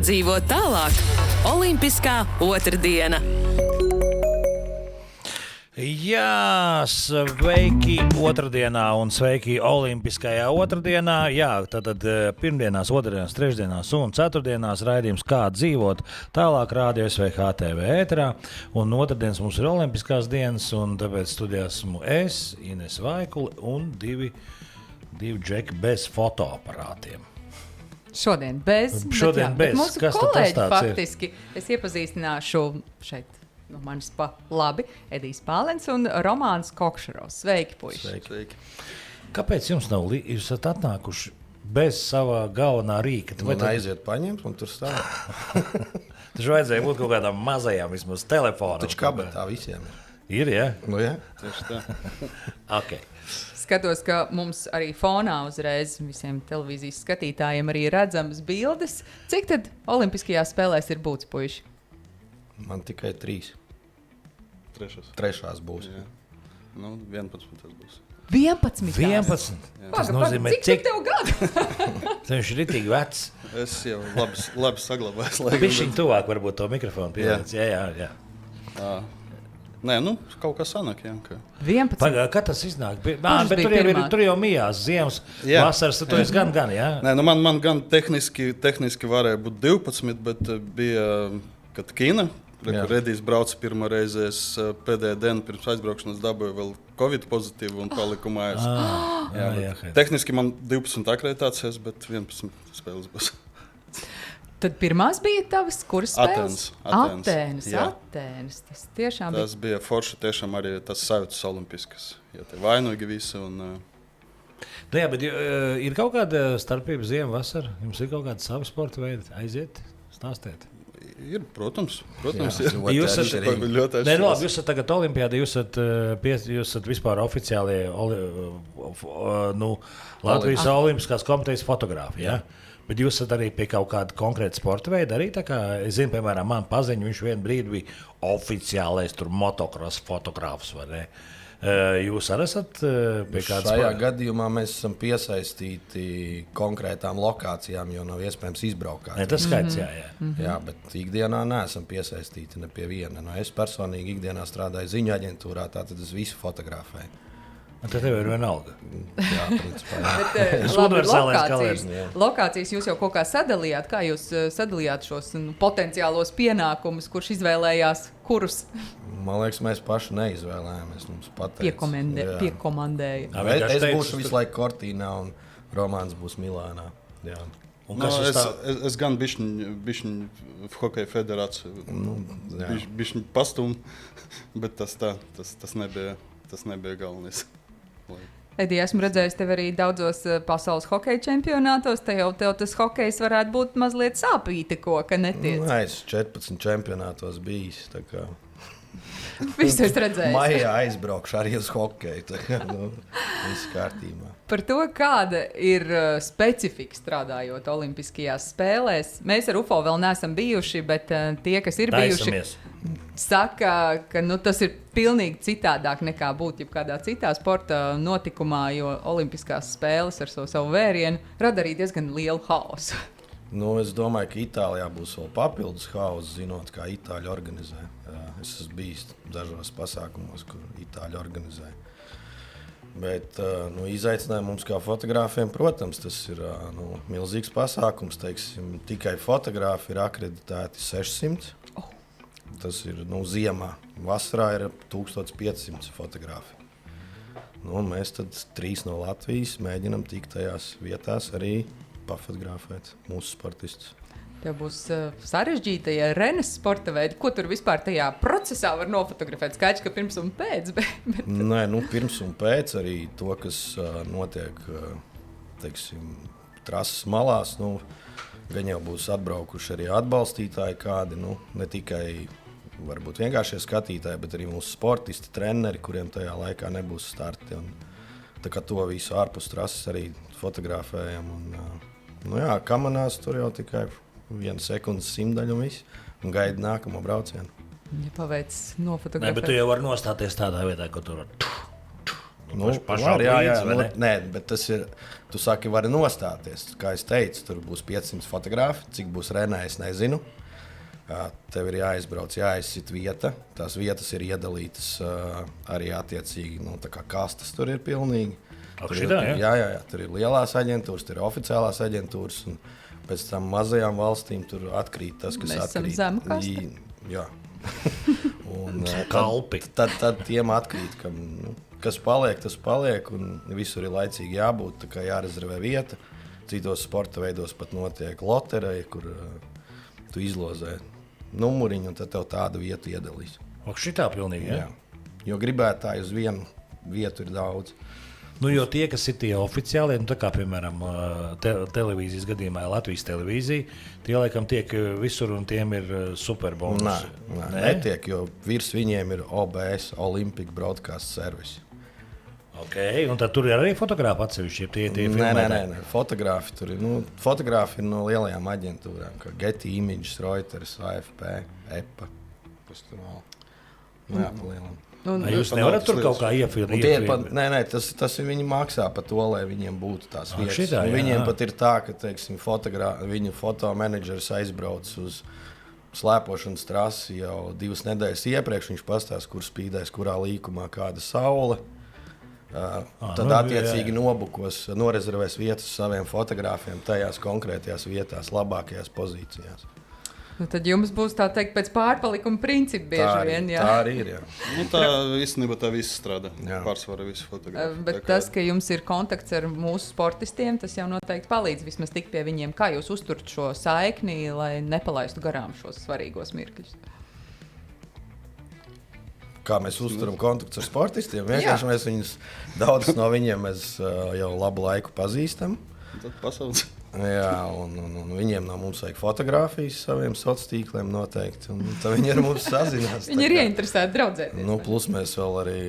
dzīvot tālāk? Olimpiskā otrdiena. Jā, sveiki otrdienā un sveiki olimpiskajā otrdienā. Jā, tad pirmdienās, otrdienās, trešdienās un ceturtdienās raidījums Kā dzīvot tālāk rādio SVH TV ēterā. Un otrdienas mums ir olimpiskās dienas, un tāpēc studijā esmu es, Ines Vaikuli un divi džeki bez fotoaparātiem. Šodien bez. Bet mūsu Kas kolēģi faktiski es iepazīstināšu šeit. No manis pa labi, Edijs Pālens un Romāns Kokšarovs. Sveiki, puiši! Sveiki. Kāpēc jums nav jūs esat atnākuši bez savā galvenā rīka? Aiziet paņemt un tur stāv. Taču vajadzēja būt kaut kādām mazajām vismaz telefonām. Taču kabatā visiem ir. Ir, ja? Nu, jā. Tieši tā. Okay. Skatos, ka mums arī fonā uzreiz visiem televīzijas skatītājiem arī redzams bildes. Cik tad olimpiskajās spēlēs ir būts, puiši? Man tikai 3. Trešās būs. Jā. Nu, 11 tas būs. 11. Tas nozīmē, cik tev gadu? Viņš ir ritīgi vecs. Es jau labi saglabāju. Bišķiņ tuvāk varbūt to mikrofonu pieliec. Jā. Nē, nu, kaut kas sanāk, jā. 11. Pagā, kad tas iznāk? Bet tur jau mijās ziemas, vasaras, tu esi gan, jā? Nē, nu man gan tehniski varēja būt 12, bet bija, kad Kina, Redijs brauca pirmā reize, es pēdējā dienu pirms aizbraukšanas dabūju vēl Covid pozitīvu un paliku mājās. Jā, tehniski man 12 akreditācijas, bet 11 spēles būs. Tad pirmās bija tavas, kuras spēles? Atēnas. Tas tiešām tas bija forši, tiešām arī tas sajūtas olimpiskas. Ja te vainīgi visi un... Nu jā, bet ir kaut kāda starpība ziema, vasara? Jums ir kaut kāda sava sporta veida? Aiziet, stāstiet. Ir, protams. Jūs esat tagad olimpiādā, jūs esat vispār oficiālie Latvijas Olimpiskās komitejas fotogrāfi, jā? Bet jūs esat arī pie kaut kāda konkrēta sporta veida arī, tā kā, es zinu, piemēram, man paziņu, viņš vienu brīdi bija oficiālais tur motokross fotogrāfs, vai ne? Jūs arī esat pie kādas Šajā gadījumā mēs esam piesaistīti konkrētām lokācijām, jo nav iespējams izbraukt. Ne, tas skaits, jā. Jā, bet ikdienā neesam piesaistīti ne pie viena. No, es personīgi ikdienā strādāju ziņu aģentūrā, tātad es visu fotografēju. Tad tev ir vienalga. Jā, principā. Lokācijas jūs jau kaut kā sadalījāt. Kā jūs sadalījāt šos potenciālos pienākumus, kurš izvēlējās kurus? Man liekas, mēs paši neizvēlējāmies. Mums pateica. Piekomandēja. Es būšu visu laiku Cortīnā un Romāns būs Milānā. Jā. Es gan bišķiņ hokeja federāciju, bišķiņ pastum, bet tas nebija galvenais. Edija, esmu redzējis tevi arī daudzos pasaules hokeja čempionātos. Tev tas hokejs varētu būt mazliet sāpīti, ka netiec. Es 14 čempionātos bijis. Visu es redzēju. Maijā aizbraukšu arī uz hokeju. Viss kārtībā. Par to, kāda ir specifika strādājot Olimpiskajās spēlēs. Mēs ar UFO vēl neesam bijuši, bet tie, kas ir bijuši, saka, ka tas ir pilnīgi citādāk nekā būt jebkādā citā sporta notikumā, jo Olimpiskās spēles ar savu vērienu rada arī diezgan lielu haosu. Es domāju, ka Itālijā būs vēl papildus hauss, zinot, kā Itāļi organizē. Es esmu bijis dažos pasākumos, kur Itāļi organizē. Bet izaicinājumi mums kā fotogrāfiem, protams, tas ir milzīgs pasākums. Teiksim, tikai fotogrāfi ir akreditēti 600. Tas ir ziemā. Vasarā ir 1500 fotogrāfi. Mēs tad 3 no Latvijas mēģinam tikt tajās vietās arī pafotogrāfēt mūsu sportistus. Tev būs sarežģīta Renes sporta veidi. Ko tur vispār tajā procesā var nofotografēt? Skaidrs, ka pirms un pēc. Nē, pirms un pēc arī to, kas notiek trases malās. Gan jau būs atbraukuši arī atbalstītāji kādi, ne tikai varbūt vienkāršie skatītāji, bet arī mūsu sportisti, treneri, kuriem tajā laikā nebūs starti. Tā kā to visu ārpus trases arī fotografējam. Kamanās tur jau tikai 1 sekundes simtaļu un viss, un gaida nākamo braucienu. Ja paveic nofotografēt. Nē, bet tu jau vari nostāties tādā vietā, ka tur var Nē, bet tas ir, tu saki, vari nostāties. Kā es teicu, tur būs 500 fotografi, cik būs Renē, es nezinu. Tev ir jāizbrauc, jāizsit vieta. Tās vietas ir iedalītas arī attiecīgi, tā kā kastes tur ir pilnīgi. Tur ir lielās aģentūras, tur ir oficiālās aģentūras, un pēc tam mazajām valstīm tur atkrīt tas, kas atkrīt. Mēs esam zemu kaste. Jā. Un kalpi. Tad tiem atkrīt, kas paliek, tas paliek, un visur ir laicīgi jābūt, tā kā jārezervē vieta. Citos sporta veidos pat notiek lotereja, kur tu izlozē numuriņu, un tad tev tādu vietu iedalīs. Šitā pilnīgi, jā? Jo gribētāji uz vienu vietu ir daudz. Jo tie, kas ir tie oficiālie, tā kā, piemēram, televīzijas gadījumā Latvijas televīzija, tie laikam tiek visur, un tiem ir superbonusi. Netiek, jo virs viņiem ir OBS, Olympic Broadcast Service. Okay, un tad tur ir arī fotogrāfi atsevišķi, tie filmētāji? Nē, fotogrāfi tur ir. Fotogrāfi ir no lielajām aģentūrām, kā Getty Images, Reuters, AFP, EPA. Kas tur vēl? Jā, pa lielam. Jūs nevarat tur kaut kā iefilmēt? Nē, tas ir viņi maksā par to, lai viņiem būtu tās vietas. Šitā, viņiem pat ir tā, ka, teiksim, viņu fotomenedžers aizbrauc uz slēpošanas trasi jau 2 nedēļas iepriekš. Viņš pastāsta, kur spīdēs, kurā līkumā kāda saule. Tad attiecīgi norezervēs vietas saviem fotogrāfiem tajās konkrētajās vietās, labākajās pozīcijās. Tad jums būs tā teikt pēc pārpalikuma principa bieži vien. Jā. Tā arī ir. Jā. Tā īstenībā tā viss strādā. Pārsvarā visi fotogrāfi. Bet tas, ka jums ir kontakts ar mūsu sportistiem, tas jau noteikti palīdz vismaz tikt pie viņiem. Kā jūs uzturat šo saikni, lai nepalaistu garām šos svarīgos mirkļus? Kā mēs uzturam kontaktus ar sportistiem. Vienkārši mēs viņus, daudzus no viņiem mēs jau labu laiku pazīstam. Tad pasaules. Jā, un viņiem no mums vajag fotogrāfijas saviem sociāliem tīkliem noteikti. Tad viņi ar mums sazinās. Viņi ir ieinteresēti draudzēties. Plus mēs vēl arī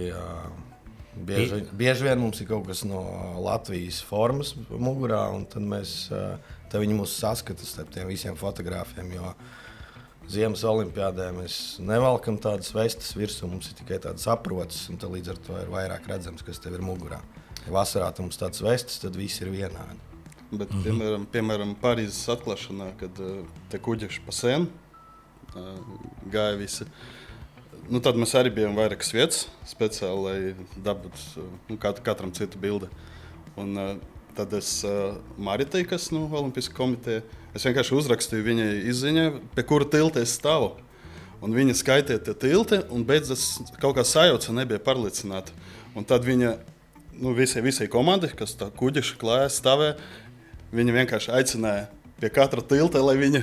bieži vien mums ir kaut kas no Latvijas formas mugurā, un tad viņi mūs saskata starp tiem visiem fotogrāfiem. Jo Ziemas olimpiādē mēs nevalkam tādas vestes virsū, mums ir tikai tādas aproces, un līdz ar to ir vairāk redzams, kas tev ir mugurā. Ja vasarā mums tādas vestes, tad viss ir vienādi. Bet, piemēram, Parīzes atklāšanā, kad te kuģeši pa senu gāja visi, tad mēs arī bijām vairākas vietas speciāli, lai dabūtu katram citu bildi. Un tad es Maritai, kas Olimpiskā komiteja, es vienkārši uzrakstīju viņai izziņā, pie kura tilta es stāvu. Un viņa skaitīja tie tilti, un beidzas kaut kā sajauca, nebija pārliecināta. Un tad viņa, visai komandai, kas tā kuģeši klājās, stāvēja, viņa vienkārši aicināja pie katra tilta, lai viņa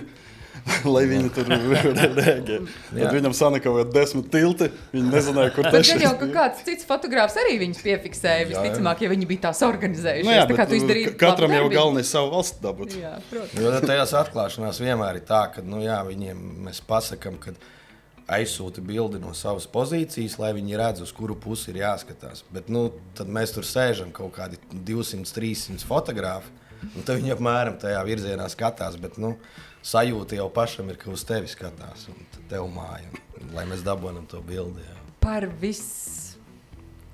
tur reaģē. Tad viņam sanāca kaut 10 tilti, viņi nezināja, kur tas ir. Bet jau kāds cits fotogrāfs arī viņus piefiksēja, visticamāk, ja viņi bija tās organizējušies. Tā kā tu izdarīji katram jau galvenais savu valsti dabūt. Jā, protams. Jo tajās atklāšanās vienmēr ir tā, ka viņiem mēs pasakam, ka aizsūti bildi no savas pozīcijas, lai viņi redz, uz kuru pusi ir jāskatās. Bet tad mēs tur sēžam kaut kādi 200-300 fotogrāfi, un tad viņi apmēram tajā virzienā skatās, bet sajūta jau pašam ir, ka uz tevi skatās, un tev māja, lai mēs dabonam to bildi. Jā. Par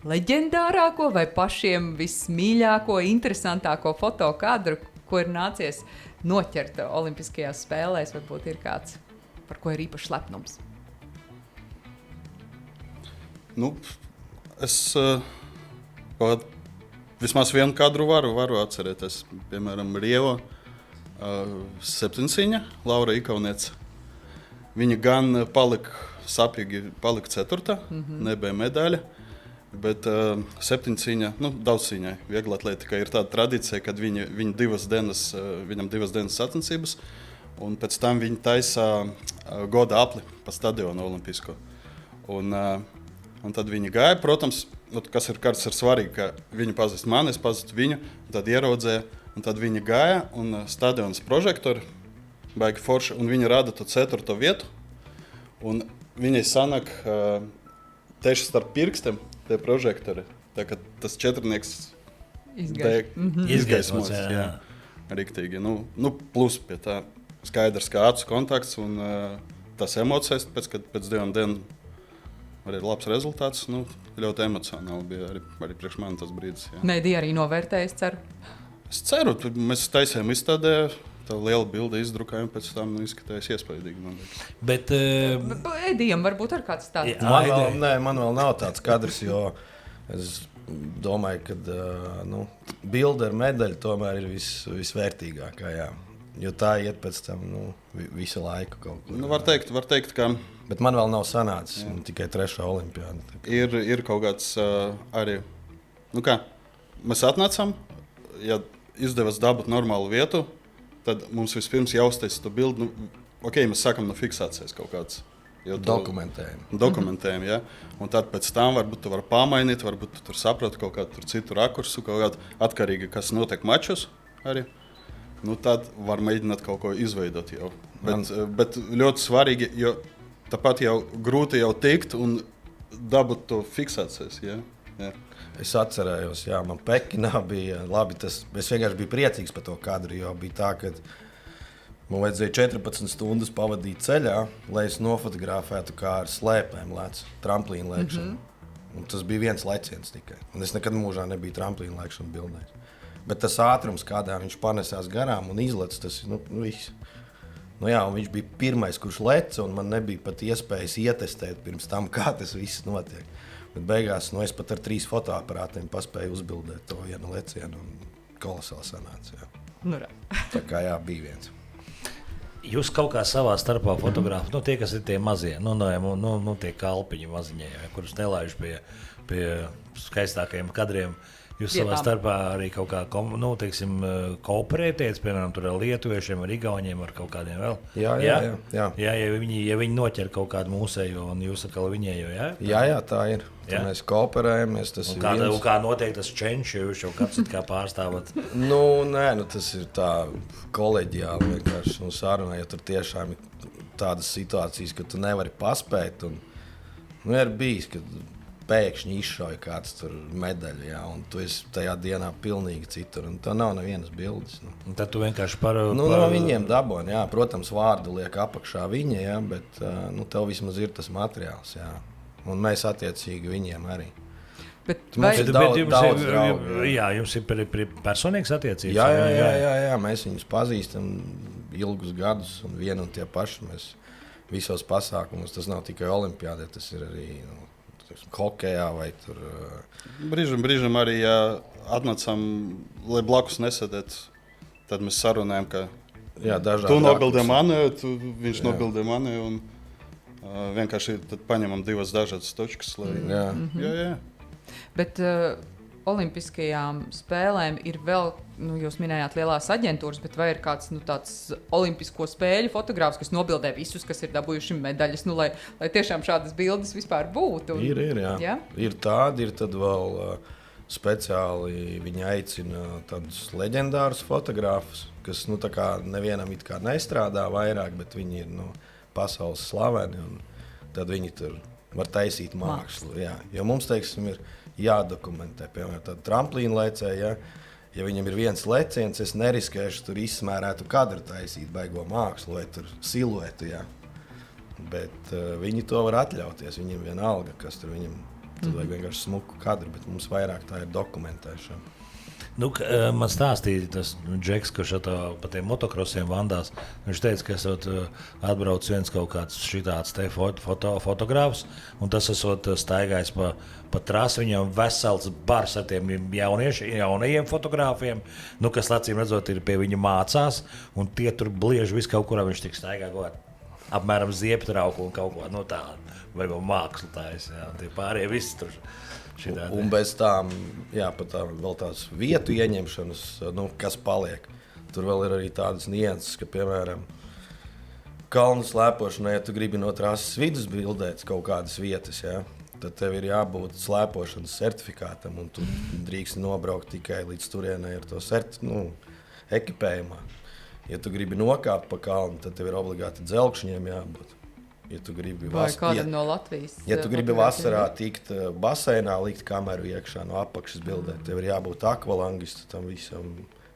leģendārāko vai pašiem vismīļāko, interesantāko fotokadru, ko ir nācies noķert Olimpiskajās spēlēs, varbūt ir kāds, par ko ir īpašs lepnums? Es vismaz vienu kadru varu atcerēties. Piemēram, Rievo 7. Laura Ikauniece. Viņa gan palika sapīgi, palika 4. Nebija medaļa, bet 7. daudzcīņai, vieglatlētikai ir tāda tradīcija, kad viņam 2 dienas sacensības, un pēc tam viņi taisa goda apli pa stadionu olimpisko. Un tad viņi gāja, protams, kas ir svarīgi, ka viņi pazīst mani, es pazīstu viņu, tad ieraudzēja, un tad viņi gāja, un stadionas prožektori baigi forši, un viņi rada to 4. vietu, un viņai sanāk tieši starp pirkstiem tie prožektori, tā kā tas 4-nieks izgaismots. Jā. Riktīgi. Plus pie tā skaidrs, kā acu kontakts un tas emocijas, pēc 2 dienām arī labs rezultāts. Nu, ļoti emocionāli bija arī priekš manis tas brīdis. Jā. Mēdī arī novērtēja, es ceru. Es ceru, mēs taisījām izstādē. Tā liela bilde izdraukājām, pēc tam izskatījās iespaidīgi. Bet Edijam varbūt ar kāds tāds. Man vēl nav tāds kadrs, jo es domāju, ka bilde ar medaļu tomēr ir visvērtīgākā. Jā. Jo tā iet pēc tam visu laiku kaut kur. Var teikt, ka... Bet man vēl nav sanācis, tikai 3. olimpiāda. Ir kaut kāds arī... Mēs atnācām, ja izdevās dabūt normālu vietu, tad mums vispirms jāuztais to bildi. Mēs sākam no fiksācijas kaut kāds. Dokumentējam, ja. Un tad pēc tam varbūt tu vari pamainīt, varbūt tu tur saproti kaut kādu citu rakursu, kaut kādu atkarīgi, kas notiek mačos arī. Tad var mēģināt kaut ko izveidot jau. Bet ļoti svarīgi, jo tāpat jau grūti jau teikt un dabūt to fiksācijas, ja. Es atcerējos, man Pekinā bija labi. Es vienkārši biju priecīgs par to kadru, jo bija tā, ka man vajadzēja 14 stundas pavadīt ceļā, lai es nofotografētu, kā ar slēpēm lēc, tramplīnu lēkšanu. Un tas bija viens leciens tikai. Un es nekad mūžā nebiju tramplīnu lēkšanu bildējis. Bet tas ātrums, kādā viņš panesās garām un izlec, tas viss. Viņš bija pirmais, kurš leca, un man nebija pat iespējas ietestēt pirms tam, kā tas viss notiek. Bet beigās es pat ar 3 fotoaparātiem paspēju uzbildēt to vienu lecienu, un kolosāli sanāca. Jā. Tā kā bija viens. Jūs kaut kā savā starpā fotogrāfi, tie, kas ir tie mazie, tie kalpiņi maziņie, kurus nelaiž pie skaistākajiem kadriem. Jūs savā starpā arī kaut kā kooperēties, piemēram, ar lietuviešiem, ar igauņiem, ar kaut kādiem vēl? Jā. Ja viņi noķer kaut kādu mūsējo un jūs atkal viņējo, jā? Jā, tā ir. Mēs kooperējamies, tas ir viens. Kā notiek tas cenš, jo jūs jau kāds kā pārstāvat? Tas ir tā koleģiāli vienkārši sarunā, ja tur tiešām ir tādas situācijas, ka tu nevari paspēt. Ir bijis, ka pēkšņi izšauja kāds tur medaļu, un tu esi tajā dienā pilnīgi citur, un tā nav nevienas bildes. Un tad tu vienkārši no viņiem daboni, protams, vārdu liek apakšā viņa, bet tev vismaz ir tas materiāls, un mēs attiecīgi viņiem arī. Bet jums ir personīgas attiecības? Jā, mēs viņus pazīstam ilgus gadus, un vienu un tie paši mēs visos pasākumos, tas nav tikai olimpiādē, tas ir arī hokejā vai tur. Brīžam arī, ja atnācām, lai blakus nesēdēt, tad mēs sarunājam, ka tu nobildē mani, viņš nobildē mani, un vienkārši tad paņemam 2 dažādas točkas. Jā. Bet olimpiskajām spēlēm ir vēl, jūs minējāt lielās aģentūras, bet vai ir kāds tāds olimpisko spēļu fotogrāfs, kas nobildē visus, kas ir dabūjuši medaļas, lai tiešām šādas bildes vispār būtu? Ir, jā. Ir tādi, ir tad vēl speciāli viņi aicina tādus leģendārus fotogrāfus, kas tā kā nevienam it kā nestrādā vairāk, bet viņi ir pasaules slaveni, un tad viņi tur var taisīt mākslu. Jā. Jo mums, teiksim, ir jādokumentē, piemēram, tāda tramplīna lēcēja, ja viņam ir viens leciens, es neriskēšu tur izsmērētu kadru taisīt, baigo mākslu vai tur siluetu, Bet viņi to var atļauties, viņiem vienalga, kas tur viņam, tad vajag vienkārši smuku kadru, bet mums vairāk tā ir dokumentēšana. Man stāstīja tas Džeks, kurš pa tiem motokrosiem vandās. Viņš teica, ka esot atbrauc viens kaut kāds šitāds te fotogrāfs, un tas esot staigājis pa trasi, viņam vesels bars ar tiem jaunajiem fotogrāfiem, kas acīm redzot ir pie viņa mācās, un tie tur bliež visu kaut kurā, viņš tik staigā kaut kā apmēram zieptrauku un kaut ko tādu, vai mākslu taisa, tie pārējie visi tur. Un bez tām, pat vēl tās vietu ieņemšanas, kas paliek. Tur vēl ir arī tādas nianses, ka, piemēram, kalnu slēpošanai, ja tu gribi no trases vidus bildēt kaut kādas vietas, tad tev ir jābūt slēpošanas certifikātam, un tu drīkst nobraukt tikai līdz turienei ar to ekipējumā. Ja tu gribi nokāpt pa kalnu, tad tev ir obligāti dzelkšņiem jābūt. Ja tu gribi no Latvijas, ja tu gribi vasarā tikt baseinā, likt kameru iekšā no apakšas bildēt, tev ir jābūt akvalangistu tam visam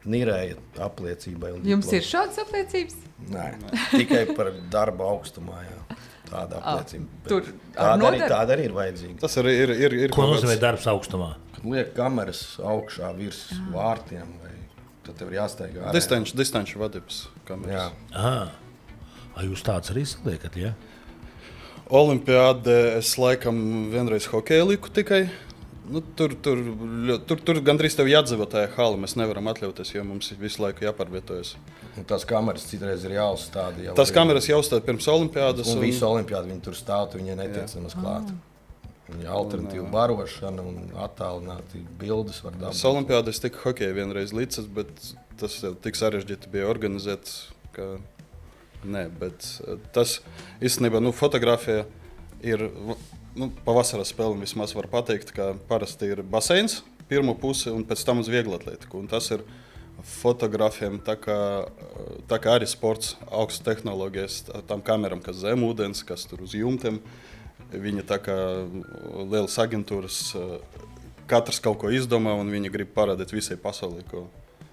nirēja apliecībai. Jums ir šādas apliecības? Nē, tikai par darba augstumā. tāda apliecība. Tāda arī ir vajadzīga. Tas ir Ko nozīmē darbs augstumā? Kad liek kameras augšā virs vārtiem, vai tad tev ir jāsteigā ārā. Distanču vadības kameras. Jūs tāds arī saliekat, ja? Olimpiādē es laikam vienreiz hokeju liku tikai. Tur gandrīz tev jādzīvo tajā halā. Mēs nevaram atļauties, jo mums visu laiku jāpārvietojas. Un tās kameras citreiz ir jāuzstāda. Tās kameras jāuzstāda pirms olimpiādas. Un visu olimpiādu viņi tur stāv, viņai netiec nemaz klāt. Viņa alternatīva barošana un attālināti bildes var dabūt. Olimpiādas tika hokeja vienreiz līdzes, bet tas tik sarežģīti bija organizēt, ka nē, bet tas īstenībā, fotografija ir, pavasara spēle vismaz var pateikt, ka parasti ir baseins pirmo pusi un pēc tam uz vieglatlētiku. Un tas ir fotografiem tā kā arī sports, augstas tehnoloģijas, tām kameram, kas zem ūdens, kas tur uz jumtiem. Viņi tā kā lielas aģentūras, katrs kaut ko izdomā un viņi grib parādīt visai pasaulē.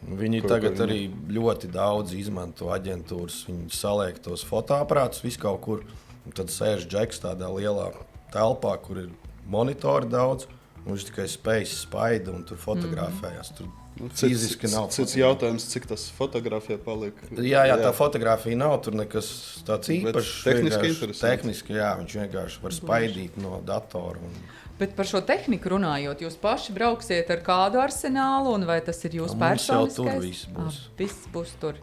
Viņi tagad arī ļoti daudz izmanto aģentūras. Viņi saliek tos fotoaparātus visu kaut kur. Tad sēž džeks tādā lielā telpā, kur ir monitori daudz. Viņš tikai spēj spaida un tur fotografējas. Tur fiziski nav. Cits jautājums, cik tas fotografija paliek? Jā, tā fotografija nav tur nekas tāds īpašs. Tehniski interesants. Tehniski, jā, viņš vienkārši var spaidīt no datora. Bet par šo tehniku runājot, jūs paši brauksiet ar kādu arsenālu, un vai tas ir jūsu personiskais? Tur viss būs. Viss būs tur.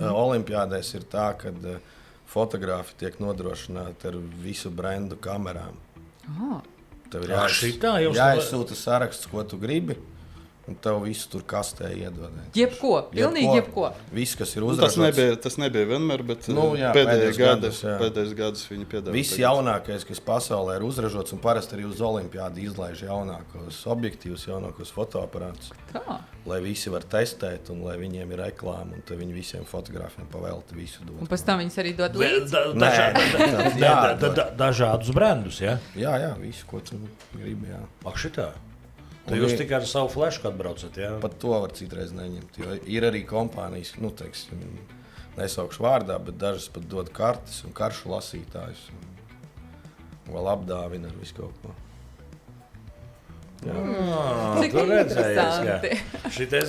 Olimpiādēs ir tā, ka fotografi tiek nodrošināti ar visu brendu kamerām. Tev ir jāizsūta saraksts, ko tu gribi, un tev visu tur kastē iedod. Pilnīgi jebko. Viss, kas ir uzražots. Tas nebija vienmēr, bet pēdējais gadus viņi piedāvā. Viss jaunākais, kas pasaulē ir uzražots, un parasti arī uz olimpiādi izlaiž jaunākos objektīvus, jaunākos fotoaparātus. Lai visi var testēt, un lai viņiem ir reklāma, un tad viņi visiem fotogrāfiem pavelti visu dod. Un pēc tam viņus arī dod līdzi? Dažādus brandus, ja? Jā, visu, ko tu gribi, jā. Šitā? Tad jūs tikai ar savu flešu atbraucat, jā? Pat to var citreiz neņemt, jo ir arī kompānijas, teiksim, nesaukšu vārdā, bet dažas pat dod kartes un karšu lasītājus. Un vēl apdāvina ar visu kaut ko. Cik interesanti.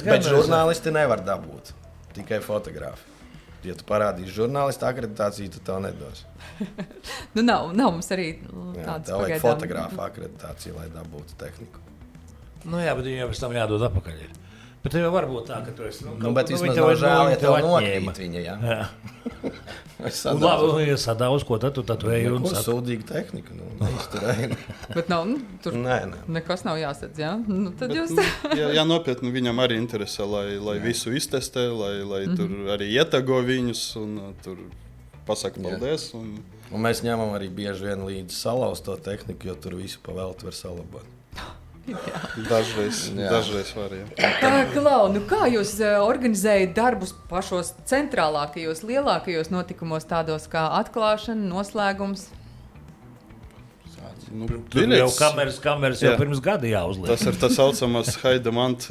Bet žurnālisti nevar dabūt, tikai fotografi. Ja tu parādīsi žurnālistu akreditāciju, tad tev nedos. Nav mums arī tāds tev vajag fotografa akreditāciju, lai dabūtu tehniku. Jā, bet viņam pēc tam jādod atpakaļ. Bet tev var būt tā, ka tu esi... bet vismaz nav žēl, ja tev nokrīt viņa, jā. Un labi, ja sadāvus, ko tad tu tatuēji un... Sūdīga tehnika, neizturēji. Bet nav, tur nekas nav jāsadz, jā? Tad jūs... Jā, nopietni viņam arī interesē, lai visu iztestē, lai tur arī ietago viņus un tur pasaka paldies. Un mēs ņemam arī bieži vien līdzi salauzto tehniku, jo tur visu pavelti var salabot. Dažreiz var, jā. Klau, kā jūs organizējat darbus pašos centrālākajos, lielākajos notikumos, tādos kā atklāšana, noslēgums? Tur jau kameras jau pirms gada jāuzliek. Tas ir tas saucamais High Demand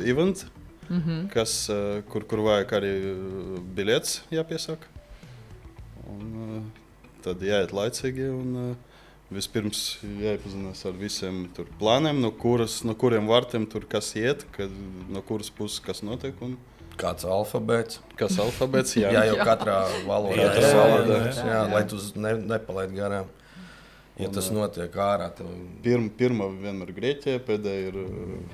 event, kur vajag arī biļets jāpiesaka. Un tad jāiet laicīgi un vispirms jāiepazinās ar visiem plāniem, no kuriem vārtiem tur kas iet, no kuras puses kas notiek. Kāds alfabēts. Jā. Jā, jau katrā valodā. Jā, lai tu nepalaid garām. Ja tas notiek ārā, tad... Pirmā vienmēr Grieķijā, pēdējā ir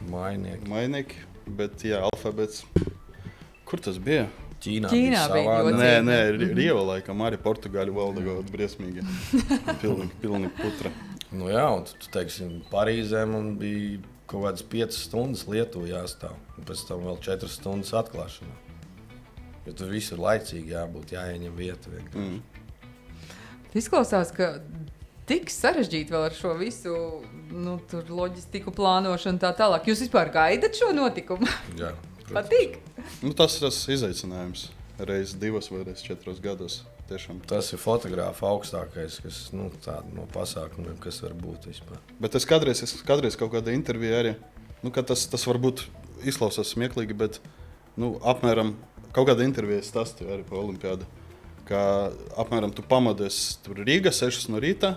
Mainieki. Bet jā, alfabēts. Kur tas bija? Ķīnā bija ļoti. Nē, Rieva laikam arī Portugāļu valda kaut briesmīgi. Pilnīgi putra. Jā, un tu teiksim, Parīzē man bija kaut kādas 5 stundas Lietuva jāstāv. Un pēc tam vēl 4 stundas atklāšanā. Jo tur viss ir laicīgi jābūt, jāieņem vieta vienkārši. Izklausās, ka tik sarežģīti vēl ar šo visu tur loģistiku plānošanu tā tālāk. Jūs vispār gaidat šo notikumu? Jā. Patīk? Tas ir izaicinājums. Reiz 2 vai reiz 4 gados. Tiešām. Tas ir fotogrāfa augstākais, kas no pasākumiem, kas var būt vispār. Bet es kādreiz kaut kādā intervijā arī, tas varbūt izklausās smieklīgi, bet apmēram kaut kādā intervijā stāstīju arī par olimpiādu. ka apmēram tu pamodies tur Rīgā 6 no rīta,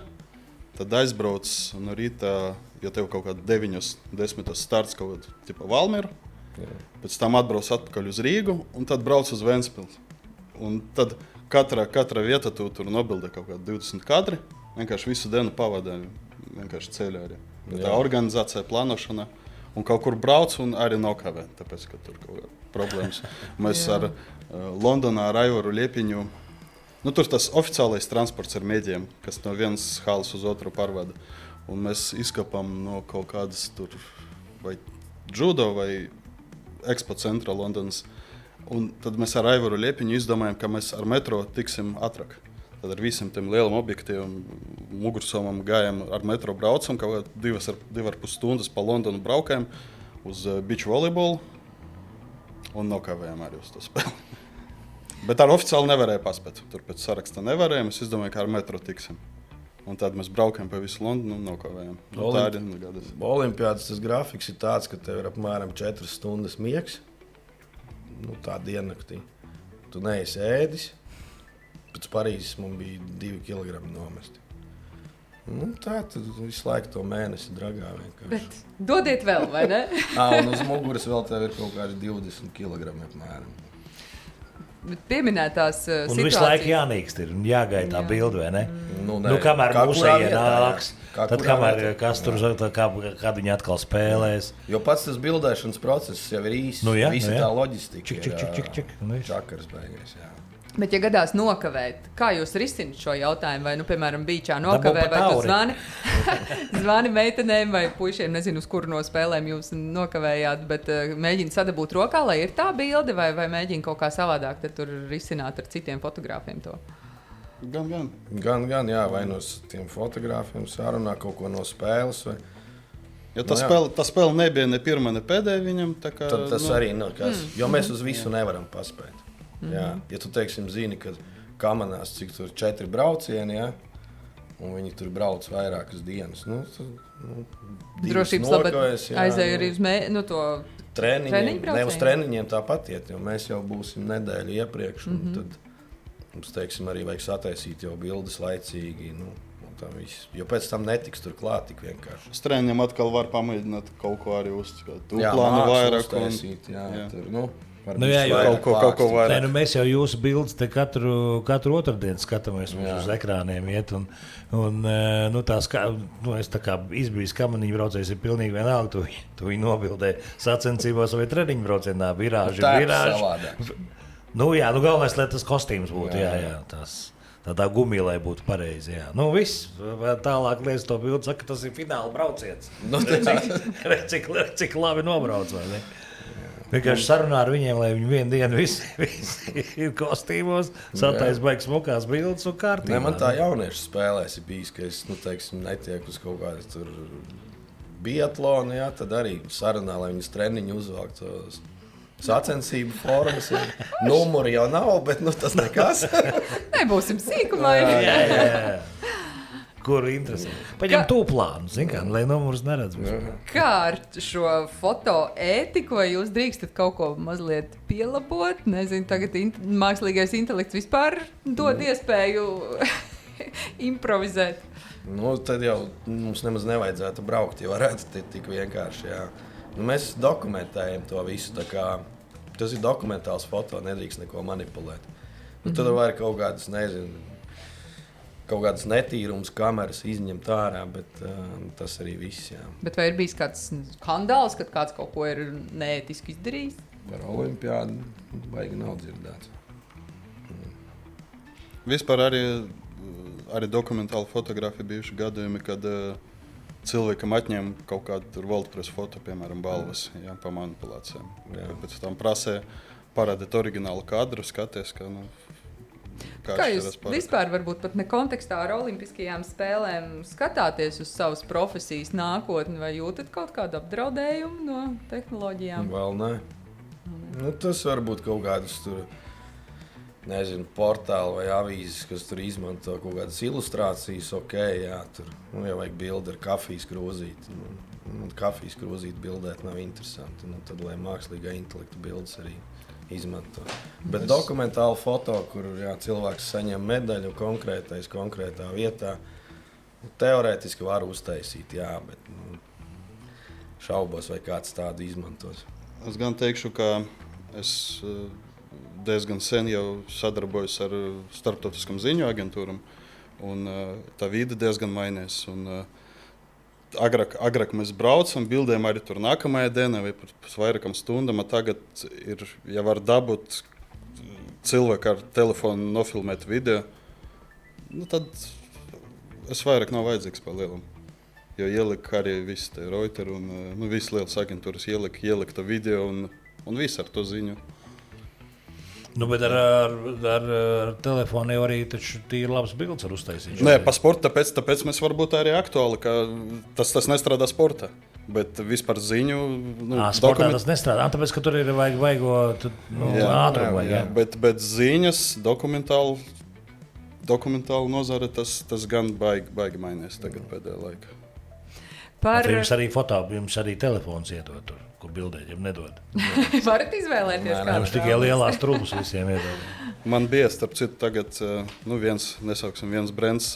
tad aizbrauc no rīta, ja tev kaut kādā 9-10 starts kaut kādā tipa Valmieru, pēc tam atbrauc atpakaļ uz Rīgu un tad brauc uz Ventspils. Un tad katra vieta tu tur nobildē kaut kādi 20 kadri, vienkārši visu dienu pavadē, vienkārši ceļā arī. Tā organizācija, plānošana un kaut kur brauc un arī nokavē, tāpēc, ka tur kaut kāda problēmas. Mēs ar Londonā ar Aivaru Liepiņu, tur tas oficiālais transports ar mēdījiem, kas no vienas halas uz otru pārvada. Un mēs izkapam no kaut kādas tur vai judo vai Expo centra Londonas. Un tad mēs ar Aivaru Liepiņu izdomājam, ka mēs ar metro tiksim ātrāk. Tad ar visiem tiem lieliem objektiem, mugursomam gājam ar metro braucam, kaut kā 2,5 stundas pa Londonu braukājam uz beach volleyball un nokavējam arī uz to spēli. Bet ar oficiāli nevarēja paspēt. Tur pēc saraksta nevarēja, mēs izdomājam, ka ar metro tiksim. Un tad mēs braukājam pa visu Londonu un nokavējam. Tā arī negadās. Olimpiādas tas grafiks ir tāds, ka tev ir apmēram 4 stundas miegs. Tā diennaktī. Tu neesi ēdis. Pēc Parīzes man bija 2 kilogrami nomesti. Tā tad visu laiku to mēnesi dragā vienkārši. Bet dodiet vēl, vai ne? Un uz muguras vēl tev ir kaut kādi 20 kilogrami apmēram. Bet pieminētās situācijas. Un visu laiku jānīkst ir un jāgaida tā bilde, vai ne? Kamēr kā mūsu kurā ienāks, Kā tad kurā kamēr vietā. kas tur, kad viņi atkal spēlēs. Jo pats tas bildēšanas process jau ir īsts. Visa tā loģistika Čik. Čakars beigās, jā. Bet, ja gadās nokavēt, kā jūs risināt šo jautājumu? Vai, piemēram, bīčā nokavē, vai tu zvani meitenēm vai puišiem, nezinu, uz kuru no spēlēm jūs nokavējāt, bet mēģina sadabūt rokā, lai ir tā bilde, vai mēģina kaut kā savādāk tad tur risināt ar citiem fotogrāfiem to? Gan, jā, vai no tiem fotogrāfiem sarunā kaut ko no spēles. Vai... Ja tā spēle nebija ne pirmā, ne pēdējā viņam, tā kā... Tad tas arī nav kas, jo mēs uz visu nevaram paspēt. Jā. Ja tu, teiksim, zini, ka kamanās, cik tur 4 braucieni, jā, un viņi tur brauc vairākas dienas, drošības labad aizēju arī uz to treniņiem. Ne uz treniņiem tāpat iet, jo mēs jau būsim nedēļu iepriekš, un tad mums, teiksim, arī vajag sataisīt jau bildes laicīgi, jo pēc tam netiks tur klāt tik vienkārši. Uz treniņiem atkal var pamēģināt kaut ko arī plānu vairāk. Uztaisīt, tur, kaut ko vairāk. Mēs jau jūsu bildes te katru otrdienu skatāmies uz ekrāniem iet. Es tā kā izbijis kamaniņu braucējs ir pilnīgi vienalga. Tu viņu nobildē sacensībos vai treniņu braucienā, virāži. Galvenais, lai tas kostīms būtu, tādā gumijā, lai būtu pareizi. Viss, tālāk liec to bildi, saka, tas ir fināla brauciens. Cik labi nobrauc, vai ne? Vienkārši sarunā ar viņiem, lai viņi vienu dienu visi ir kostīmos, satais baigs smukās bildes un kārtībā. Man tā jauniešu spēlēs ir bijis, ka es, netieku uz kaut kādas tur biatlonu, tad arī sarunā, lai viņas treniņu uzvākt tos sacensību formas. Numuri jau nav, bet tas nekas. Nebūsim sīkumā. Jā. Kuru interesē. Paņem tūplānu, lai numurus neredz. Kā ar šo fotoētiku, vai jūs drīkstat kaut ko mazliet pielabot? Nezinu, tagad mākslīgais intelekts vispār dod iespēju improvizēt. Tad jau mums nemaz nevajadzētu braukt, ja varētu tik vienkārši, jā. Mēs dokumentējam to visu, tā kā tas ir dokumentāls foto, nedrīkst neko manipulēt. Tad var kaut kādas, kaut kādas netīrums kameras izņemt ārā, bet tas arī viss, jā. Bet vai ir bijis kāds skandāls, kad kāds kaut ko ir neētiski izdarījis? Par olimpiādu baigi nav dzirdēts. Vispār arī dokumentāli fotogrāfi bijuši gadījumi, kad cilvēkam atņēma kaut kādu Worldpress foto, piemēram, balvas, pa manipulācijām. Pēc tam prasē parādīt oriģinālu kadru, skaties, ka, kā jūs vispār varbūt pat ne kontekstā ar olimpiskajām spēlēm skatāties uz savas profesijas nākotni, vai jūtat kaut kādu apdraudējumu no tehnoloģijām? Vēl nē. Tas varbūt kaut kādus tur, portāli vai avīzes, kas tur izmanto kaut kādas ilustrācijas, tur jau vajag bildi ar kafijas krūzīti. Kafijas krūzīti bildēt nav interesanti. Tad, lai mākslīgā intelekta bildes arī izmanto. Bet dokumentālu foto, kur cilvēks saņem medaļu konkrētā vietā, teorētiski var uztaisīt, jā, bet šaubos, vai kāds tādu izmantos. Es gan teikšu, ka es diezgan sen jau sadarbojos ar starptautiskām ziņu aģentūram, un tā vide diezgan mainās. Agrāk mēs braucam, bildējam arī tur nākamajā dienā vai pēc vairākam stundam, tagad ir, ja var dabūt cilvēku ar telefonu nofilmēt video, tad es vairāk nav vajadzīgs par lielam. Jo ielika arī visi te Reuters un visas lielas aģentūras ielika to video un viss ar to ziņu. Bet ar telefonu jau arī ir labs bildes ar uztaisīt. Nē, pa sportu, tāpēc mēs varbūt arī aktuāli, ka tas nestrādā sportā. Bet vispār ziņu... Sportā tas nestrādā, tāpēc, ka tur ir vajag ātrumu. Bet ziņas, dokumentālu nozare, tas gan baigi mainās tagad pēdējā laikā. Jums arī jums arī telefons iedod tur, kur bildēt, jums nedod. Varat izvēlēties kādu. Jums tikai lielās trūmas visiem iedod. Man bija, starp citu, tagad viens brands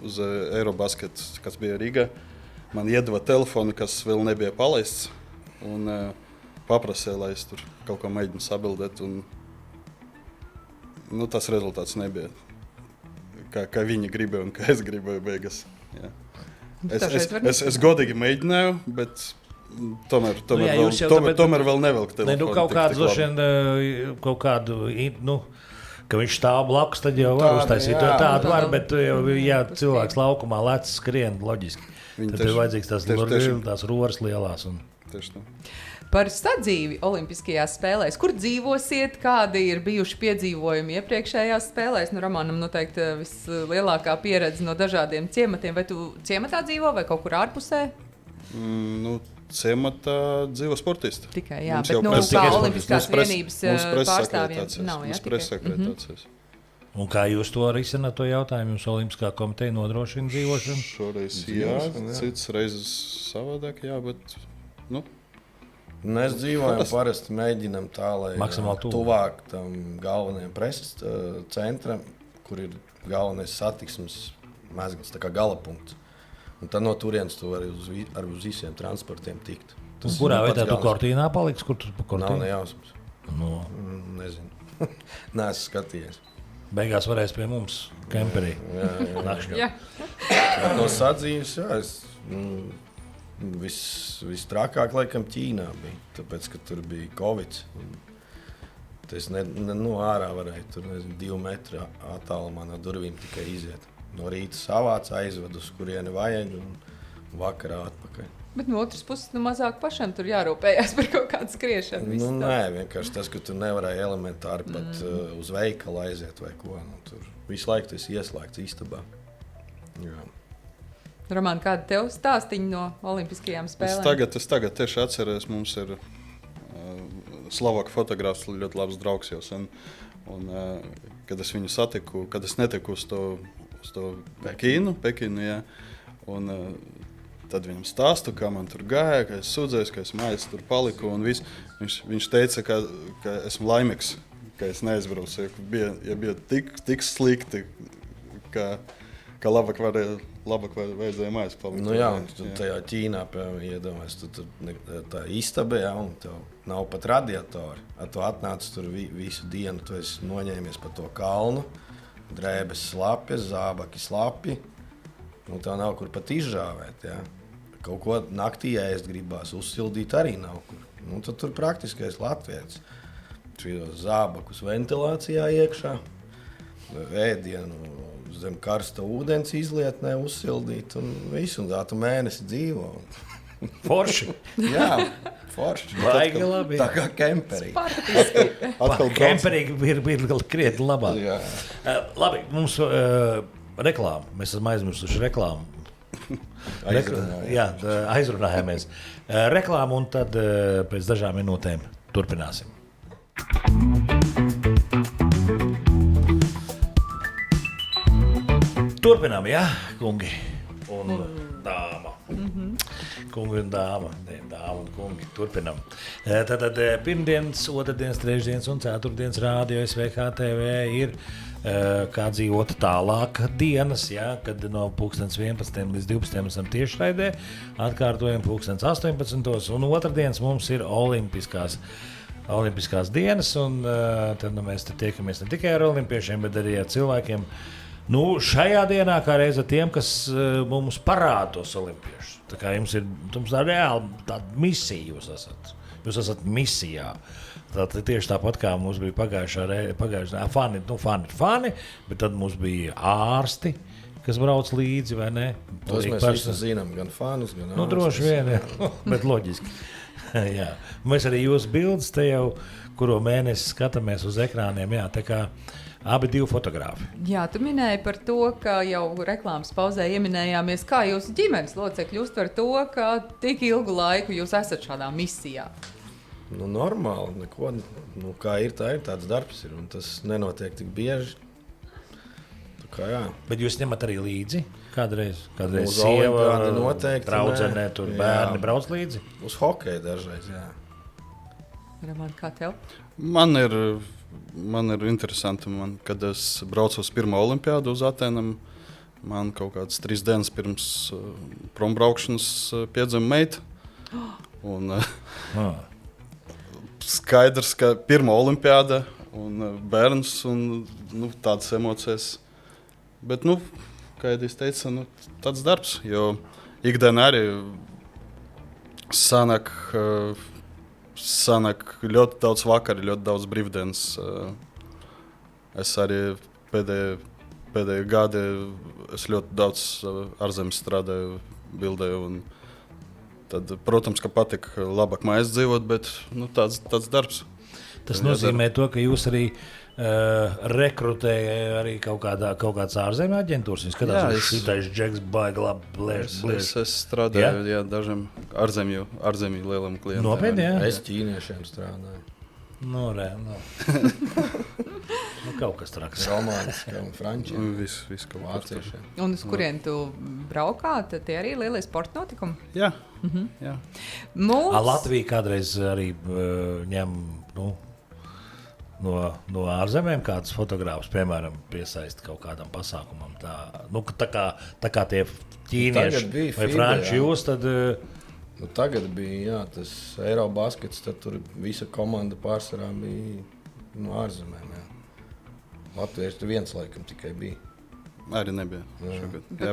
uz Eurobasket, kas bija Rīgā. Man iedeva telefonu, kas vēl nebija palaists, un paprasīja, lai es tur kaut ko mēģinu sabildēt. Tas rezultāts nebija, kā viņi gribēja un kā es gribēju beigas. Jā. Es godīgi mēģināju, bet tomēr vēl nevelku telefonu. Kaut kādu, ka viņš stāv blakus, tad jau var uztaisīt. Tādu var, bet ja cilvēks laukumā lec skrien, loģiski. Tad ir vajadzīgs tās roras lielās. Tieši tā. Par sadzīvi Olimpiskajās spēlēs. Kur dzīvosiet? Kādi ir bijuši piedzīvojumi iepriekšējās spēlēs? Romanam noteikti vislielākā pieredze no dažādiem ciematiem. Vai tu ciematā dzīvo vai kaut kur ārpusē? Ciematā dzīvo sportisti. Tikai, jā, bet kā Olimpiskās vienības pārstāvjiem nav, jā? Mums preses akreditācijas. Un kā jūs to risināt, to jautājumu? Jums Olimpiskā komiteja nodrošina dzīvošanu? Šoreiz jā, cits reizes savādāk, jā, bet, Mēs dzīvojam parasti mēģinam tā, lai tuvāk tam galvenajam preses centram, kur ir galvenais satiksmes mezgls, tā kā galapunkts. Un tad no turienes tu vari uz visiem transportiem tikt. Kurā vietā tu Cortīnā paliks? Kur tu pa Cortīnu? Nav nejausmas. Nezinu. Neesmu skatījies. Beigās varēs pie mums kemperī. Jā. No sadzīves, Vistrakāk laikam Ķīnā bija, tāpēc, ka tur bija Covid. Es ārā varēju tur 2 metru attālumā no durvīm tikai iziet. No rīta savāc, aizved uz kurieni vajag un vakarā atpakaļ. Bet no otras puses, mazāk pašam tur jārūpējās par kaut kādu skriešanu. Nē, vienkārši tas, ka tu nevarēji elementāri pat uz veikalu aiziet vai ko. Tur visu laiku tas ieslēgts istabā. Jā. Roman, kāda tev stāstiņa no Olimpiskajām spēlēm? Es tagad tieši atceros, mums ir Slovāku fotogrāfs, ļoti labs draugs jau sen. Kad es viņu satiku, kad es netiku uz to Pekinu, jā. Tad viņam stāstu, kā man tur gāja, ka es sūdzējos, ka es mājās tur paliku. Viņš teica, ka esmu laimīgs, ka es neaizbraucu. Ja bija tik slikti, ka labāk vajadzēja mājās palikt. Tajā Ķīnā, iedomājies, tā istaba, un tev nav pat radiatori. Tu atnāc tur visu dienu, tu esi noņēmies pa to kalnu, drēbes slapjas, zābaki slapji, tev nav kur pat izžāvēt, jā. Kaut ko naktī ēst gribās, uzsildīt arī nav kur. Tad tur praktiskais latvietis. Zābakus ventilācijā iekšā, ēdienu zem karsta ūdens izlietnē uzsildīt un visu, un tā tu mēnesi dzīvo. Forši. Jā, forši. Baigi labi. Tā kā kemperī. Kemperī ir krietni labāk. Labi, mums reklāma. Mēs esam aizmirsuši reklāmu. Aizrunājāmies. Reklāmu un tad pēc dažām minūtēm turpināsim. Turpinām, kungi un dāma. kungi un dāma un kungi. Turpinam. Tātad pirmdienas, otrdienas, trešdienas un ceturtdienas rādio SVHTV ir kā dzīvot tālāk dienas, ja, kad no 11 līdz 12 esam tiešraidē, atkārtojam 18. Un otrdienas mums ir olimpiskās dienas, un tad mēs te tiekamies ne tikai ar olimpiešiem, bet arī ar cilvēkiem. Šajā dienā kā reiz ar tiem, kas mums parāda tos olimpiešus. Tā kā jums ir reāli tāda misija, jūs esat misijā. Tātad tieši tāpat kā mums bija pagājušā fani, bet tad mums bija ārsti, kas brauc līdzi, vai ne? Tos mēs visi zinām, gan fanus, gan ārstus. Droši vien, jā, bet loģiski. Jā. Mēs arī jūsu bildes te jau, kuro mēnesi skatāmies uz ekrāniem, jā, tā kā abi divi fotogrāfi. Jā, tu minēji par to, ka jau reklāmas pauzē ieminējāmies, kā jūsu ģimenes locekļi uztver to, ka tik ilgu laiku jūs esat šādā misijā. Normāli, neko, kā ir, tā ir, tāds darbs ir, un tas nenotiek tik bieži. Tā kā jā. Bet jūs ņemat arī līdzi? Kādreiz Uz sieva, olimpiādi noteikti, draudzenē, tur bērni brauc līdzi? Uz hokeju dažreiz, jā. Roman, kā tev? Man ir interesanti, kad es braucu uz pirmo olimpiādu uz Atēnam, man kaut kādas 3 dienas pirms prombraukšanas piedzima meita. Un skaidrs, ka pirmā olimpiāda un bērns un tādas emocijas. Bet, kā Edijs teica, tāds darbs, jo ikdienā arī sanāk ļoti daudz vakari, ļoti daudz brīvdienas. Es arī pēdējie gadi ļoti daudz ārzemēs strādāju, bildēju. Tad, protams, ka patīk labāk mājās dzīvot, bet tāds darbs. Tas nozīmē to, ka jūs arī rekrutējat arī kaut kādas ārzemju aģentūras. Viņš skatās, ka šitais džeks baigi labi blēž. Es strādāju dažiem ārzemju lieliem klientiem. Nopietni, jā? Es ķīniešiem strādāju. Kaut kas traks. Romāniskam, frančiem. Viss kaut vāciešiem. Un uz kurien tu braukā, tad tie arī lielie sporta notikumi? Jā. Jā. Latvija kādreiz arī ņem no ārzemēm kādus fotogrāfus, piemēram, piesaist kaut kādam pasākumam. Tā kā tie ķīnieši vai franči jūs, tad... Tagad bija tas Eirobaskets, tad tur visa komanda pārsvarā bija no ārzemēm. Jā. Latvieši tur viens laikam tikai bija. Arī nebija.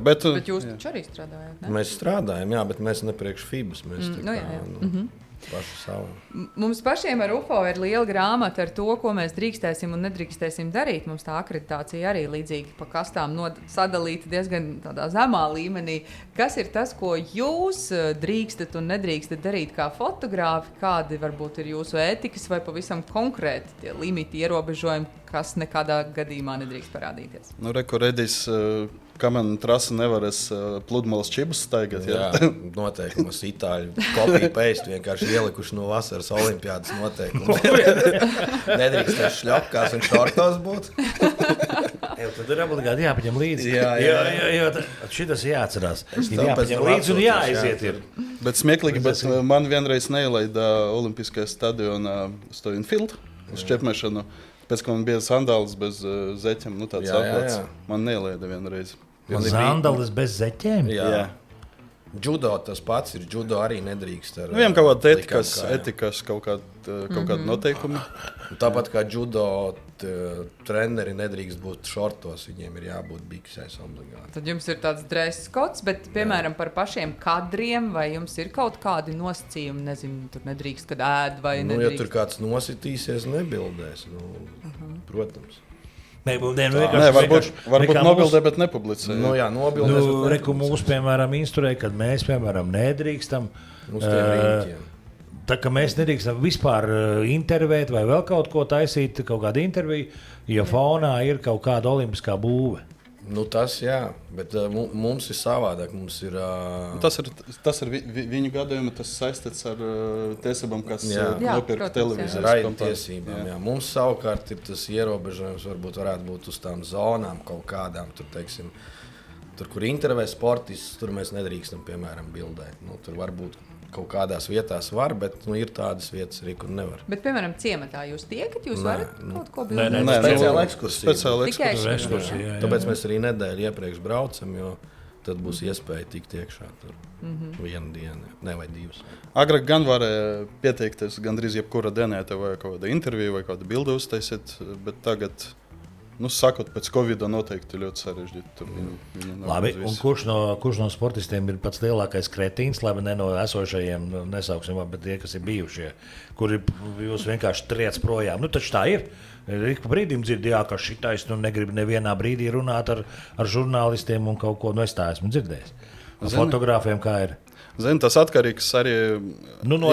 Bet jūs taču arī strādājāt, ne? Mēs strādājam, jā, bet mēs ne priekš FIBAS. Mēs paši savu. Mums pašiem ar UFO ir liela grāmata ar to, ko mēs drīkstēsim un nedrīkstēsim darīt. Mums tā akreditācija arī līdzīgi pa kastām sadalīta diezgan tādā zemā līmenī. Kas ir tas, ko jūs drīkstat un nedrīkstat darīt kā fotogrāfi? Kādi varbūt ir jūsu ētikas vai pavisam konkrēti tie limiti, ierobežojumi, kas nekādā gadījumā nedrīkst parādīties? Redīs, kā man trasa nevarēs pludmales čibus staigāt. Jā, noteikumus itāļu kopiju pēst, vienkārši ielikuši no vasaras olimpiādas noteikumus. Nedrīkstēs šļapkās un šortos būt. Tad ir obligāti jāpaņem līdzi. Jā. Šitas jāatcerās. Ir jāpaņem līdzi un jāaiziet. Bet smieklīgi, man vienreiz neielaida Olimpiskajā stadionā Stoinfield uz čepmešanu. Pēc tam man bija sandālis bez zeķiem, tāds atklāts. Man neielaida vienreiz. Sandālis bez zeķiem? Jā. Judo tas pats ir. Judo arī nedrīkst. Viņam kaut kāda etikas, kaut kāda noteikumi. Tāpat kā judo treneri nedrīkst būt šortos, viņiem ir jābūt biksēs obligāti. Tad jums ir tāds dress kods, bet, piemēram, par pašiem kadriem, vai jums ir kaut kādi nosacījumi, nezinu, tur nedrīkst, kad ēd vai nedrīkst? Ja tur kāds nositīsies, nebildēs, protams. Varbūt nobildē, bet nepublicē. Jā, nobildēs. Reku mūs, piemēram, instruēja, kad mēs, piemēram, nedrīkstam. Tā kā mēs nedrīkstam vispār intervēt vai vēl kaut ko taisīt, kaut kādu interviju, ja fonā ir kaut kāda olimpiskā būve. Tas jā, bet mums ir savādāk. Mums ir, tas ir viņu gadījumā, tas saistīts ar tiesībām, kas nopirka televīzijas raidtiesībām. Mums savukārt ir tas ierobežojums, varētu būt uz tām zonām kaut kādām, tur, teiksim, tur, kur intervē sportistus, tur mēs nedrīkstam, piemēram, bildēt. Nu, tur varbūt kaut kādās vietās var, bet ir tādas vietas arī, kur nevar. Bet, piemēram, ciematā jūs tiekat, jūs varat kaut ko Nē, bildēt? Speciāla ekskursija. Tikai Ekskursija, jā. Tāpēc mēs arī nedēļu iepriekš braucam, jo tad būs iespēja tikt iekšā tur vienu dienu, ne vai divas. Agrāk gan varēja pieteikties gandrīz jebkura dienēta vai kaut kāda intervija vai kāda bilde uztaisīt, bet tagad, sakot, pēc Covid noteikti ļoti sarežģīti. Labi, un kurš no sportistiem ir pats lielākais kretīns, labi, ne no esošajiem, nesauksim, bet tie, kas ir bijušie, kuri jūs vienkārši triec projām? Taču tā ir. Ik pa brīdim dzirdēju, ka šitais negrib nevienā brīdī runāt ar žurnālistiem un kaut ko, es tā esmu dzirdējis. Ar fotogrāfiem kā ir? Zini, tas atkarīgs arī No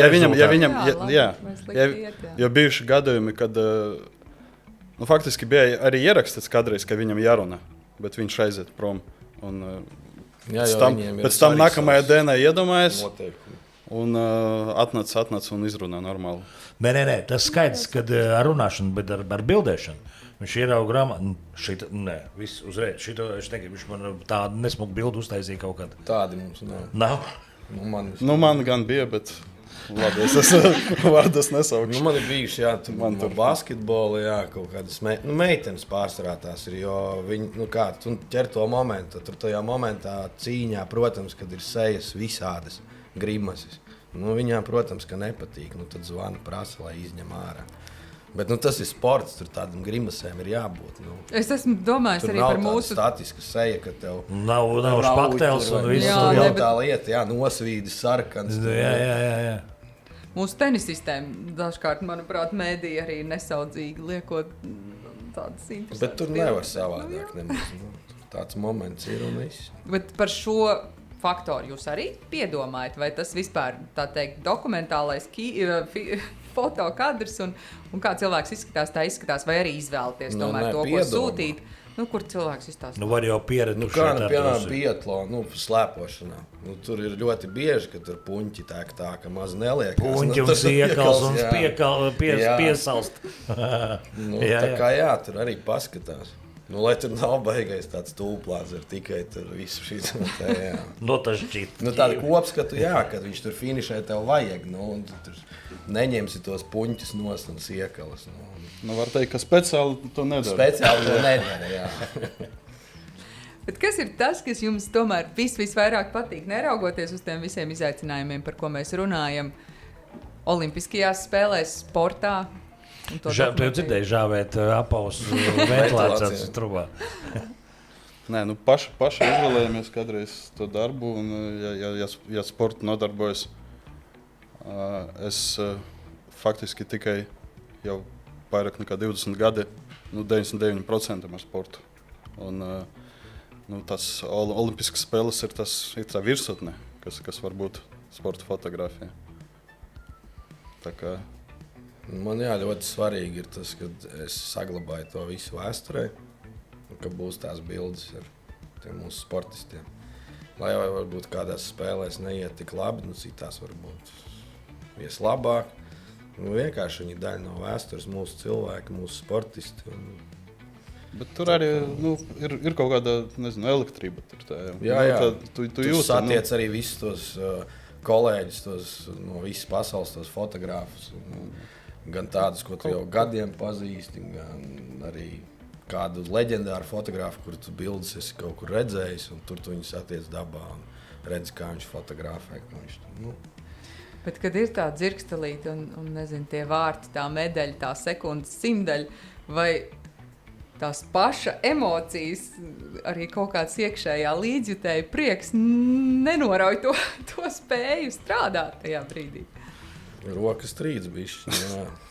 jo bijuši gadījumi, kad faktiski bija arī ierakstīts kādreiz, ka viņam jārunā, bet viņš aiziet prom. Un, pēc tam nākamajā dienā iedomājas un atnāc un izrunā normāli. Nē, tas skaidrs, kad ar runāšanu, bet ar bildēšanu. Viņš ierauga grāmatu, viss uzreiz. Es negribu, viņš man tādu nesmuku bildu uztaisīja kaut kad. Tādi mums nav. Man gan bija, bet labi, es vārdas nesaukšu. Man ir bijuši, man tur basketboli, kaut kādas meitenes pārsvarā tās ir, jo viņi, tu ķer to momentu, tur tajā momentā cīņā, protams, kad ir sejas visādas grimases. Viņām, protams, ka nepatīk, tad zvana prasa, lai izņem ārā. Bet tas ir sports, tur tādam grimasēm ir jābūt. Es esmu domājis arī par mūsu... Tur nav statiska seja, ka tev... Nav špaktēls un viss. Jā, tā lieta, nosvīdis, sarkans. Jā. Mūsu tenisistēm dažkārt, manuprāt, mēdī arī nesaudzīgi liekot tādas interesantas. Bet tur nevar savādāk nemaz. Tāds moments ir un viss. Bet par šo... faktoru jūs arī piedomājat, vai tas vispār, tā teikt, dokumentālais fotokadrs un kā cilvēks izskatās, vai arī izvēlaties tomēr to, ko sūtīt? Kur cilvēks izstāsta? Var jau pieredzi. Piemēram, biatlonā, slēpošanā. Tur ir ļoti bieži, ka tur puņķi tā, ka maz neliekas. Puņķi un siekals un piesalst. Tā kā tur arī paskatās. Lai tur nav baigais tāds tūplāns, ir tikai tur visu šī tāda kopskatu, kad viņš tur finišē tev vajag, tur neņemsi tos puņķus nost un siekalas. Var teikt, ka speciāli to nedara. Jā. Bet kas ir tas, kas jums tomēr visvairāk patīk, neraugoties uz tiem visiem izaicinājumiem, par ko mēs runājam, olimpiskajās spēlēs, sportā? Tu jau dzirdēji žāvēt apausu ventilācijas trubā. Nē, paši izvēlējamies kādreiz to darbu, un ja sportu nodarbojas, es faktiski tikai jau vairāk nekā 20 gadi, 99% ar sportu. Un tas olimpiskas spēles ir tā virsotne, kas var būt sporta fotografija. Tā kā man ļoti svarīgi ir tas, ka es saglabāju to visu vēsturē, un ka būs tās bildes ar tiem mūsu sportistiem. Lai varbūt kādās spēlēs neiet tik labi, citās varbūt ies labāk. Vienkārši viņi daļa no vēstures, mūsu cilvēki, mūsu sportisti. Bet tur arī ir kaut kāda, elektrība. Tu jūti, satiec arī visus tos kolēģus, no visas pasaules, tos fotogrāfus. Gan tādus, ko tu jau gadiem pazīsti, gan arī kādu leģendāru fotografu, kur tu bildes esi kaut kur redzējis, un tur tu viņu satiec dabā un redzi, kā viņš fotografē. Bet, kad ir tā dzirkstelīte un tie vārti, tā medaļa, tā sekundes simdaļa, vai tās paša emocijas, arī kaut kāds iekšējā līdzjutēja prieks nenorauj to spēju strādāt tajā brīdī? Rokas trīc bišķi,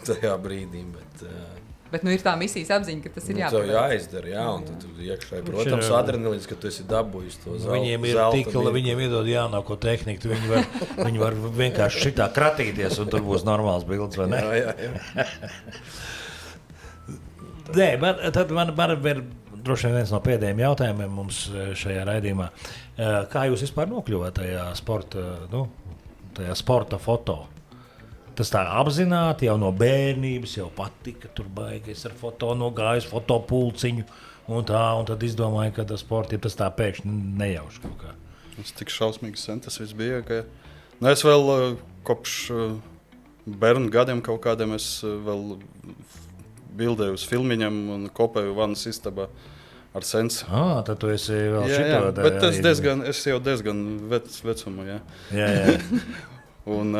tajā brīdī, bet ir tā misijas apziņa, ka tas ir jāpaveic. Tev jāizdara, un tad iekšēji, protams, adrenalīns, ka tu esi dabūjis to zelta. Viņiem ir tikla, viņiem iedod jaunāko tehniku, viņi var vienkārši šitā kratīties, un tur būs normāls bildes, vai ne? Jā. Nē, tad man ir droši vien viens no pēdējiem jautājumiem mums šajā raidījumā. Kā jūs vispār nokļuvāt tajā sporta foto? Tas tā apzināti jau no bērnības, jau patika, tur baigais ar foto nogājis, fotopulciņu Un tad izdomāju, ka tas sports ir tas tā pēkšņi nejauši kaut kā. Tas tik šausmīgi sen tas viss bija, ka es vēl kopš bērnu gadiem kaut kādiem es vēl bildēju uz filmiņam un kopēju vannas istabā ar sensu. Tad tu esi vēl Jā, bet es jau diezgan vecumu, jā. Jā. Un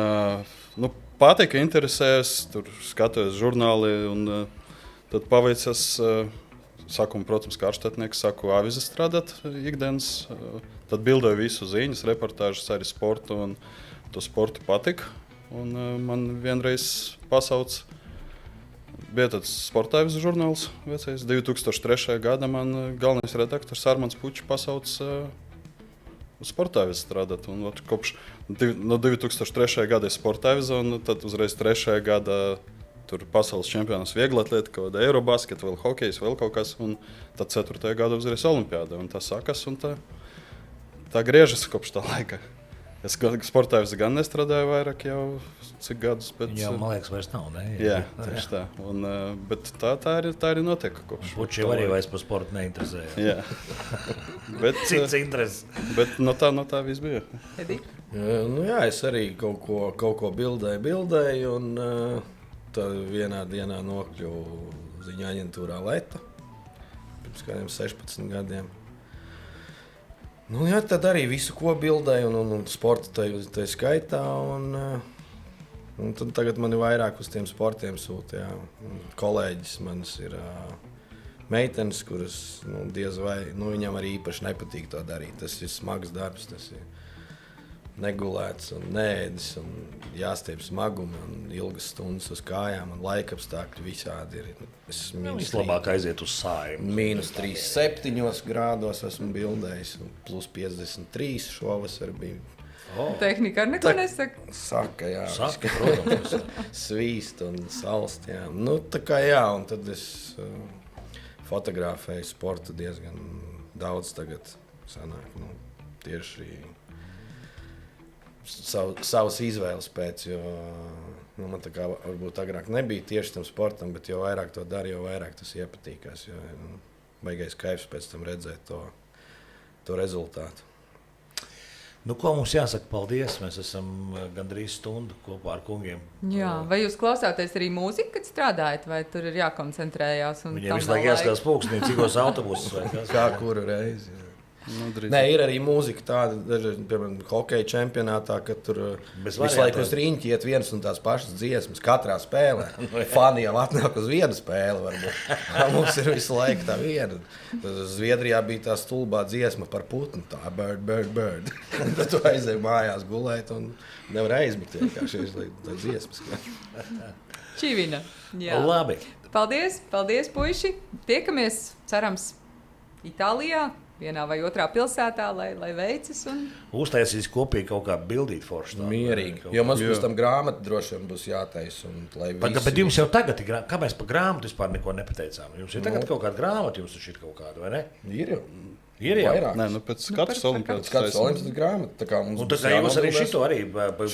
patika, interesēs, tur skatos žurnāli un tad paveicas, sākumā, protams, kā ārštatnieks, sāku avīzes strādāt ikdienas, tad bildēju visu ziņas, reportāžas, arī sportu, un to sportu patika. Un man vienreiz pasauc, bija tāds sporta avīzes žurnāls vecais, 2003. Gada man galvenais redaktors Armands Pučs pasauc uz sporta avīzes strādāt. Un kopš no 2003. gada ir sporta avīze, un tad uzreiz 3. gada tur pasaules čempionāts vieglatlētika, kaut kāda Eurobasket, vēl hokejs, vēl kaut kas, un tad 4. gada uzreiz olimpiāda, un tā sākas, un tā griežas kopš tā laika. Es sportā gan nestrādāju vairāk jau cik gadus, bet... Jā, man liekas, vairs nav, ne? Jā, tieši tā. Un, bet tā arī notiek kopš. Puči arī vairs par sportu neinteresēja. Jā. Bet, Cits interesi. Bet no tā viss bija. Jā, es arī kaut ko bildēju, un tad vienā dienā nokļuvu ziņu aģentūrā Leta pirms kādiem 16 gadiem. Jā, tad arī visu, ko bildēju, un sporta tai skaitā. Un tad tagad man ir vairāk uz tiem sportiem sūta. Kolēģis manis ir meitenes, kuras diez vai viņam arī īpaši nepatīk to darīt. Tas ir smags darbs, tas ir negulēts un neēdis, un jāstiep smagumi, un ilgas stundas uz kājām, un laika apstākļi visādi ir. Vislabāk aiziet uz Saeimu. -3,7 grādos esmu bildējis, un +53 šovasar bija. Tehnika ar neko nesaka. Saka, jā. Saka, protams. Svīst un salst, jā. Tā kā jā, un tad es fotografēju sportu diezgan daudz tagad sanāk. Tieši savas izvēles pēc, jo man tā kā varbūt agrāk nebija tieši tam sportam, bet jo vairāk to dara, jo vairāk tas iepatīkās, jo baigais kaifs pēc tam redzēt to rezultātu. Ko mums jāsaka paldies? Mēs esam gandrīz stundu kopā ar kungiem. Jā, vai jūs klausāties arī mūziku, kad strādājat, vai tur ir jākoncentrējās? Viņiem visu laiku jāskatās pulkstenī, cikos autobusus vai kas? Kā kuru reizi. Nē, ir arī mūzika tāda, piemēram, hokeja čempionātā, kad tur visu laiku uz riņķi iet vienas un tās pašas dziesmas katrā spēlē. Fani jau atnāk uz vienu spēli, varbūt. Mums ir visu laiku tā viena. Zviedrijā bija tā stulbā dziesma par putnu, tā bird. Tad tu aizēji mājās gulēt un nevar aizmigt vienkārši tā dziesmas. Čivina. Jā. Labi. Paldies, puiši. Tiekamies, cerams, Itālijā. Vienā vai otrā pilsētā, lai veicas. Uztaisīs kopīgi kaut kā bildīt forši. Mierīgi. Jo mums pēc tam grāmata droši vien būs jātaisa. Bet jums jau tagad ir grāmata. Kāpēc par grāmatu vispār neko nepateicām? Jums ir tagad kaut kāda grāmata, jums ir kaut kāda, vai ne? Ir jau. Ir jau. Nē, pēc katras olimpiādas. Katras olimpiādas grāmata. Tā kā mums un tā kā jūs arī šito arī.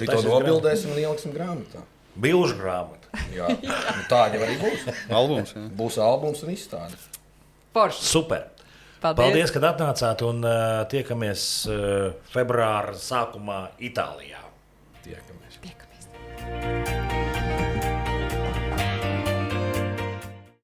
Šito nobildēsim un ieliksim grāmatā. Bilžu grāmata. Jā. Tāda jau arī būs. Albums, jā. Būs albums un izstāde. Forši. Super. Paldies, ka atnācāt un tiekamies februāra sākumā Itālijā. Tiekamies.